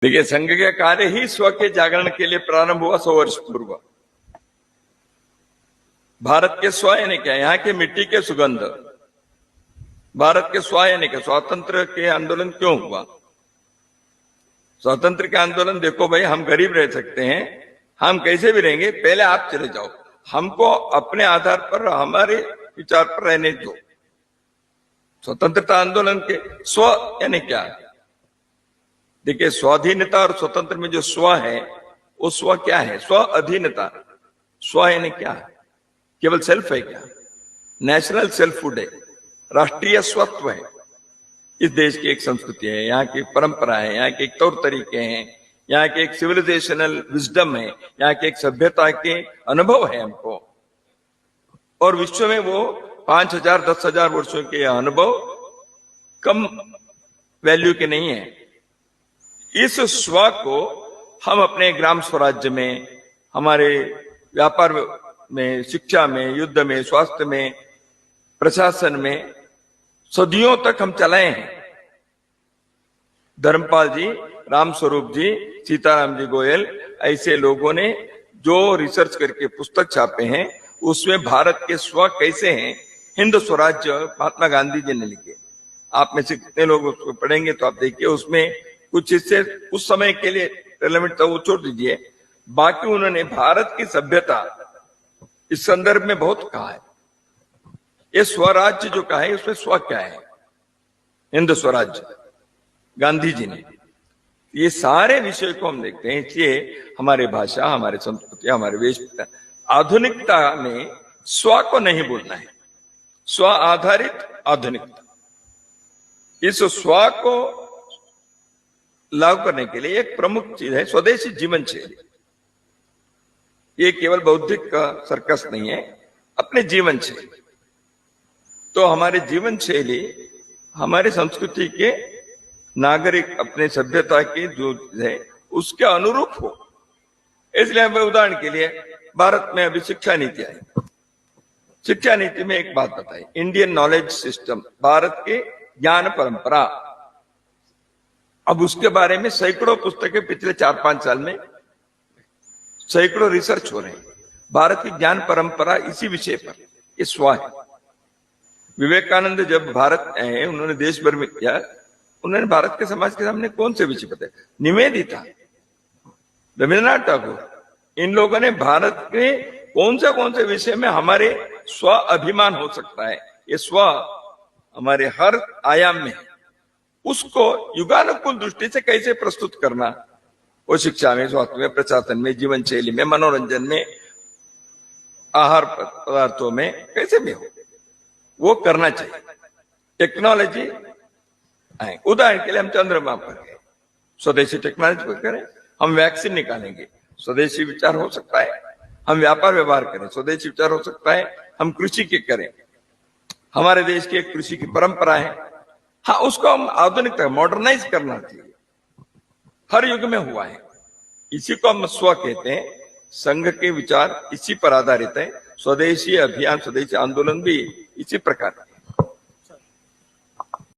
देखिए, संघ का कार्य ही स्व के जागरण के लिए प्रारंभ हुआ 100 वर्ष पूर्व। भारत के स्व यानी क्या? यहाँ की मिट्टी के सुगंध। भारत के स्व यानी क्या? स्वातंत्र के आंदोलन क्यों हुआ? स्वातंत्र के आंदोलन, देखो भाई, हम गरीब रह सकते हैं, हम कैसे भी रहेंगे, पहले आप चले जाओ, हमको अपने आधार पर, हमारे विचार पर रहने दो। स्वतंत्रता आंदोलन के स्व यानी क्या? देखिए, स्वाधीनता और स्वतंत्र में जो स्व है, वो स्व क्या है? स्व अधीनता। स्व यानी क्या? केवल सेल्फ है क्या? नेशनल सेल्फहुड है, राष्ट्रीय स्वत्व है। इस देश की एक संस्कृति है, यहाँ की परंपरा है, यहाँ के एक तौर तरीके हैं, यहाँ के एक सिविलाइजेशनल विजडम है, यहाँ के एक सभ्यता के अनुभव है हमको। और विश्व में वो 5000 10,000 वर्षों के अनुभव कम वैल्यू के नहीं है। इस स्व को हम अपने ग्राम स्वराज्य में, हमारे व्यापार में, शिक्षा में, युद्ध में, स्वास्थ्य में, प्रशासन में सदियों तक हम चलाए हैं। धर्मपाल जी, रामस्वरूप जी, सीताराम जी गोयल, ऐसे लोगों ने जो रिसर्च करके पुस्तक छापे हैं, उसमें भारत के स्व कैसे हैं, हिंद स्वराज्य महात्मा गांधी जी ने लिखे। आप में से कितने लोग उसको पढ़ेंगे तो आप देखिए, उसमें कुछ हिस्से उस समय के लिए रेलेवेंट था, वो छोड़ दीजिए, बाकी उन्होंने भारत की सभ्यता इस संदर्भ में बहुत कहा है। ये स्वराज्य जो कहा है, उसमें स्व क्या है? हिंद स्वराज्य, गांधी जी ने। ये सारे विषय को हम देखते हैं, इसलिए हमारे भाषा, हमारे संस्कृति, हमारे वेशभूषा, आधुनिकता में स्व को नहीं बोलना है, स्व आधारित आधुनिकता। इस स्व को लागू करने के लिए एक प्रमुख चीज है स्वदेशी जीवन शैली। ये केवल बौद्धिक का सर्कस नहीं है, अपने जीवन शैली। तो हमारे जीवन शैली हमारे संस्कृति के नागरिक, अपने सभ्यता के जो है उसके अनुरूप हो। इसलिए मैं उदाहरण के लिए, भारत में अभी शिक्षा नीति आई। शिक्षा नीति में एक बात बताई, इंडियन नॉलेज सिस्टम, भारत के ज्ञान परंपरा। अब उसके बारे में सैकड़ों पुस्तकें पिछले 4-5 साल में, सैकड़ों रिसर्च हो रहे हैं। भारत की ज्ञान परंपरा इसी विषय पर, ये स्व है। विवेकानंद जब भारत आए, उन्होंने देश भर में किया, उन्होंने भारत के समाज के सामने कौन से विषय बताए? निवेदिता, रविन्द्रनाथ टैगोर, इन लोगों ने भारत के कौन से विषय में हमारे स्व अभिमान हो सकता है, ये स्व हमारे हर आयाम में है, उसको युगानुकूल दृष्टि से कैसे प्रस्तुत करना, वो शिक्षा में, स्वास्थ्य में, प्रशासन में, जीवन शैली में, मनोरंजन में, आहार पदार्थों में, कैसे भी हो, वो करना चाहिए। टेक्नोलॉजी, उदाहरण के लिए हम चंद्रमा पर गए, स्वदेशी टेक्नोलॉजी पर करें, हम वैक्सीन निकालेंगे, स्वदेशी विचार हो सकता है। हम व्यापार व्यवहार करें, स्वदेशी विचार हो सकता है। हम कृषि के करें, हमारे देश की एक कृषि की परंपरा है, हाँ, उसको हम आधुनिकता, मॉडर्नाइज करना चाहिए। हर युग में हुआ है, इसी को हम स्व कहते हैं। संघ के विचार इसी पर आधारित है, स्वदेशी अभियान, स्वदेशी आंदोलन भी इसी प्रकार है।